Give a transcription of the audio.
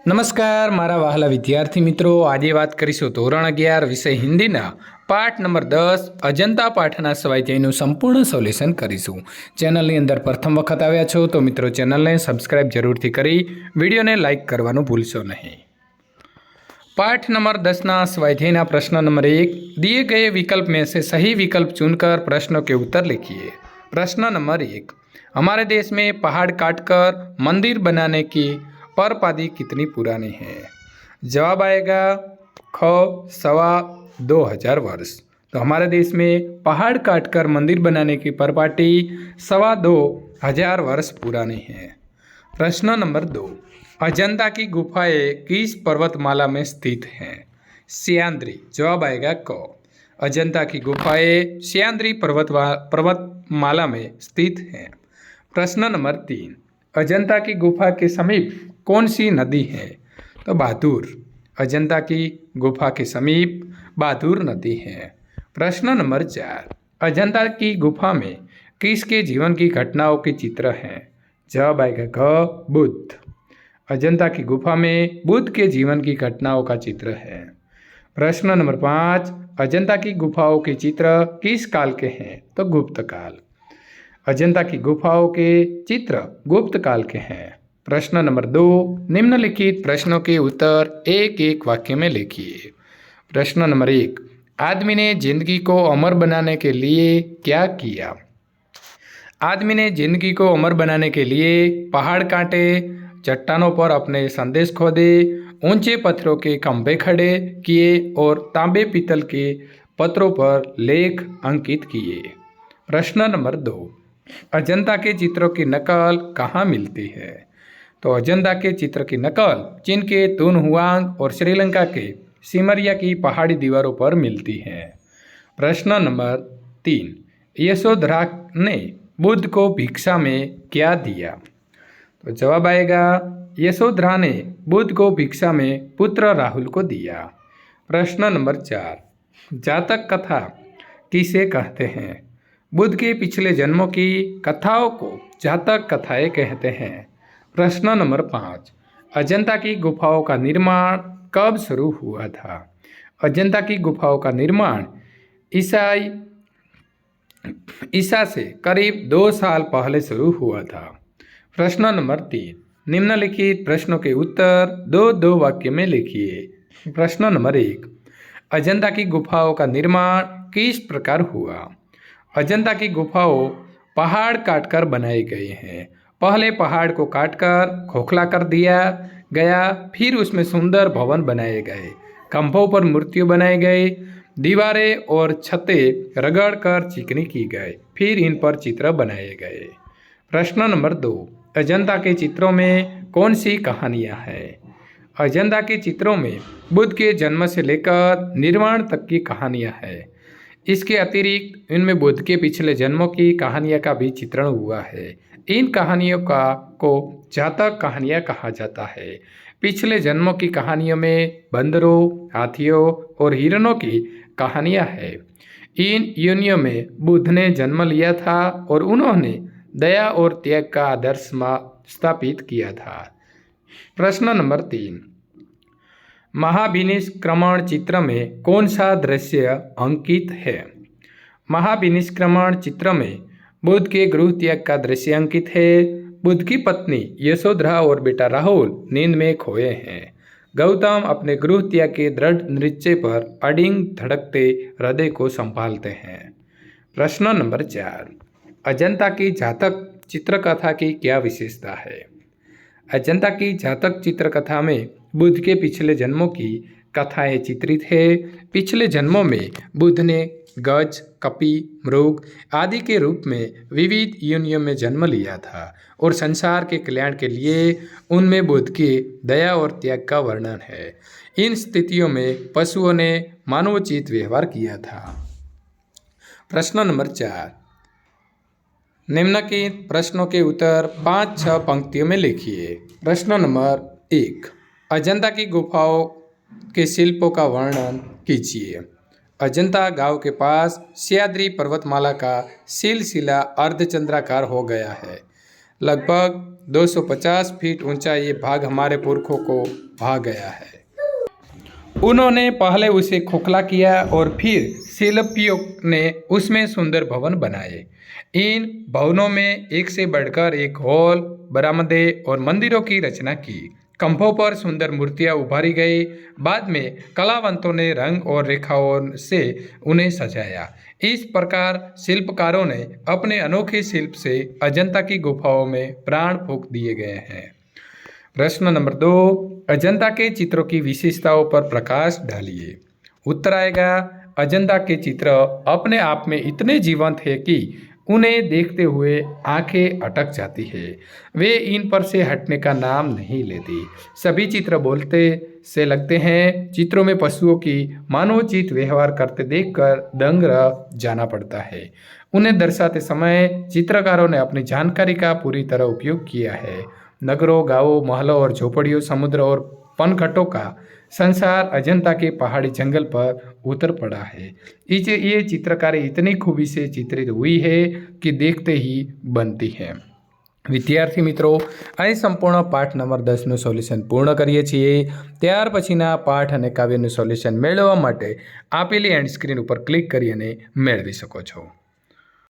નમસ્કાર મારા વહાલા વિદ્યાર્થી મિત્રો, આજે વાત કરીશું ધોરણ 11 વિષય હિન્દીના પાઠ નંબર 10 અજંતા પાઠના સ્વાધ્યાયનું સંપૂર્ણ સોલ્યુશન કરીશું। ચેનલની અંદર પ્રથમ વખત આવ્યા છો તો મિત્રો ચેનલને સબસ્ક્રાઇબ જરૂરથી કરી વિડીયોને લાઇક કરવાનું ભૂલશો નહીં। पाठ नंबर 10 ना स्वाध्याय प्रश्न नंबर 1, दिए गए विकल्प में से सही विकल्प चुनकर प्रश्नों के उत्तर लिखिए। प्रश्न नंबर 1, हमारे देश में पहाड़ काटकर मंदिर बनाने की परपादी कितनी पुरानी है? जवाब आएगा ख 2,25,000 वर्ष। तो हमारे देश में पहाड़ काटकर मंदिर बनाने की परपाटी 2,25,000 वर्ष पुरानी है। प्रश्न नंबर 2, अजंता की गुफाएं किस पर्वतमाला में स्थित हैं? सह्याद्री। जवाब आएगा क। अजंता की गुफाएं सह्याद्री पर्वतमाला में स्थित हैं। प्रश्न नंबर 3, अजंता की गुफा के समीप कौन सी नदी है? तो बहादुर। अजंता की गुफा के समीप बहादुर नदी है। प्रश्न नंबर 4, अजंता की गुफा में किसके जीवन की घटनाओं के चित्र हैं? जवाब आएगा घ बुद्ध। अजंता की गुफा में बुद्ध के जीवन की घटनाओं का चित्र है। प्रश्न नंबर 5, अजंता की गुफाओं के चित्र किस काल के हैं? तो गुप्त काल। अजंता की गुफाओं के चित्र गुप्त काल के हैं। प्रश्न नंबर 2, निम्नलिखित प्रश्नों के उत्तर एक एक वाक्य में लिखिए। प्रश्न नंबर 1, आदमी ने जिंदगी को अमर बनाने के लिए क्या किया? आदमी ने जिंदगी को अमर बनाने के लिए पहाड़ काटे, चट्टानों पर अपने संदेश खोदे, ऊंचे पत्थरों के खंभे खड़े किए और तांबे पीतल के पत्रों पर लेख अंकित किए। प्रश्न नंबर 2, अजंता के चित्रों की नकल कहाँ मिलती है? तो अजंता के चित्र की नकल चीन के तुन हुआंग और श्रीलंका के सिमरिया की पहाड़ी दीवारों पर मिलती है। प्रश्न नंबर 3, यशोधरा ने बुद्ध को भिक्षा में क्या दिया? तो जवाब आएगा यशोधरा ने बुद्ध को भिक्षा में पुत्र राहुल को दिया। प्रश्न नंबर 4, जातक कथा किसे कहते हैं? बुद्ध के पिछले जन्मों की कथाओं को जातक कथाएं कहते हैं। प्रश्न नंबर 5, अजंता की गुफाओं का निर्माण कब शुरू हुआ था? अजंता की गुफाओं का निर्माण ईसा से करीब 2 साल पहले शुरू हुआ था। प्रश्न नंबर 3, निम्नलिखित प्रश्नों के उत्तर 2-2 वाक्य में लिखिए। प्रश्न नंबर 1, अजंता की गुफाओं का निर्माण किस प्रकार हुआ? अजंता की गुफाओं पहाड़ काटकर बनाए गए हैं। पहले पहाड़ को काटकर खोखला कर दिया गया, फिर उसमें सुंदर भवन बनाए गए, खंभों पर मूर्तियां बनाए गए, दीवारें और छतें रगड़ कर चिकनी की गए, फिर इन पर चित्र बनाए गए। प्रश्न नंबर 2, अजंता के चित्रों में कौन सी कहानियां हैं? अजंता के चित्रों में बुद्ध के जन्म से लेकर निर्वाण तक की कहानियां हैं। इसके अतिरिक्त इनमें बुद्ध के पिछले जन्मों की कहानियां का भी चित्रण हुआ है। इन कहानियों को जातक कहानियां कहा जाता है। पिछले जन्मों की कहानियों में बंदरों, हाथियों और हिरणों की कहानियां हैं। इन योनियों में बुद्ध ने जन्म लिया था और उन्होंने दया और त्याग का आदर्श स्थापित किया था। प्रश्न नंबर 3, महाविनिष्क्रमण चित्र में कौन सा दृश्य अंकित है? महाविनिष्क्रमण चित्र में बुद्ध के गृह त्याग का दृश्य अंकित है। बुद्ध की पत्नी यशोधरा और बेटा राहुल नींद में खोए हैं। गौतम अपने गृह त्याग के दृढ़ निश्चय पर अडिंग धड़कते हृदय को संभालते हैं। प्रश्न नंबर 4, अजंता की जातक चित्रकथा की क्या विशेषता है? अजंता की जातक चित्रकथा में बुद्ध के पिछले जन्मों की कथाएं चित्रित है। पिछले जन्मों में बुद्ध ने गज, कपि, मृग आदि के रूप में विविध योनियों में जन्म लिया था और संसार के कल्याण के लिए उनमें बुद्ध की दया और त्याग का वर्णन है। इन स्थितियों में पशुओं ने मानवोचित व्यवहार किया था। प्रश्न नंबर 4, निम्नलिखित प्रश्नों के उत्तर 5-6 पंक्तियों में लिखिए। प्रश्न नंबर 1, अजंता की गुफाओं के शिल्पों का वर्णन कीजिए। अजंता गांव के पास सह्याद्री पर्वतमाला का सिलसिला अर्धचंद्राकार हो गया है। लगभग 250 फीट ऊंचा ये भाग हमारे पुरखों को भा गया है। उन्होंने पहले उसे खोखला किया और फिर शिल्पियों ने उसमें सुंदर भवन बनाए। इन भवनों में एक से बढ़कर एक हॉल, बरामदे और मंदिरों की रचना की। खंभों पर सुंदर मूर्तियां उभारी गई। बाद में कलावंतों ने रंग और रेखाओं से उन्हें सजाया। इस प्रकार शिल्पकारों ने अपने अनोखे शिल्प से अजंता की गुफाओं में प्राण फूंक दिए गए हैं। प्रश्न नंबर 2, अजंता के चित्रों की विशेषताओं पर प्रकाश डालिए। उत्तर आएगा, अजंता के चित्र अपने आप में इतने जीवंत है कि उन्हें देखते हुए आंखें अटक जाती है। वे इन पर से हटने का नाम नहीं लेती। सभी चित्र बोलते से लगते हैं। चित्रों में पशुओं की मानवोचित व्यवहार करते देखकर दंग रह जाना पड़ता है। उन्हें दर्शाते समय चित्रकारों ने अपनी जानकारी का पूरी तरह उपयोग किया है। नगरों, गांवों, महलों और झोपड़ियों, समुद्र और पनघटों का संसार अजंता के पहाड़ी जंगल पर उतर पड़ा है। ये चित्रकारी इतनी खूबी से चित्रित हुई है कि देखते ही बनती है। વિદ્યાર્થી મિત્રો, અહીં સંપૂર્ણ પાઠ નંબર 10નું સોલ્યુશન પૂર્ણ કરીએ છીએ। ત્યાર પછીના પાઠ અને કાવ્યનું સોલ્યુશન મેળવવા માટે આપેલી એન્ડ સ્ક્રીન ઉપર ક્લિક કરી અને મેળવી શકો છો।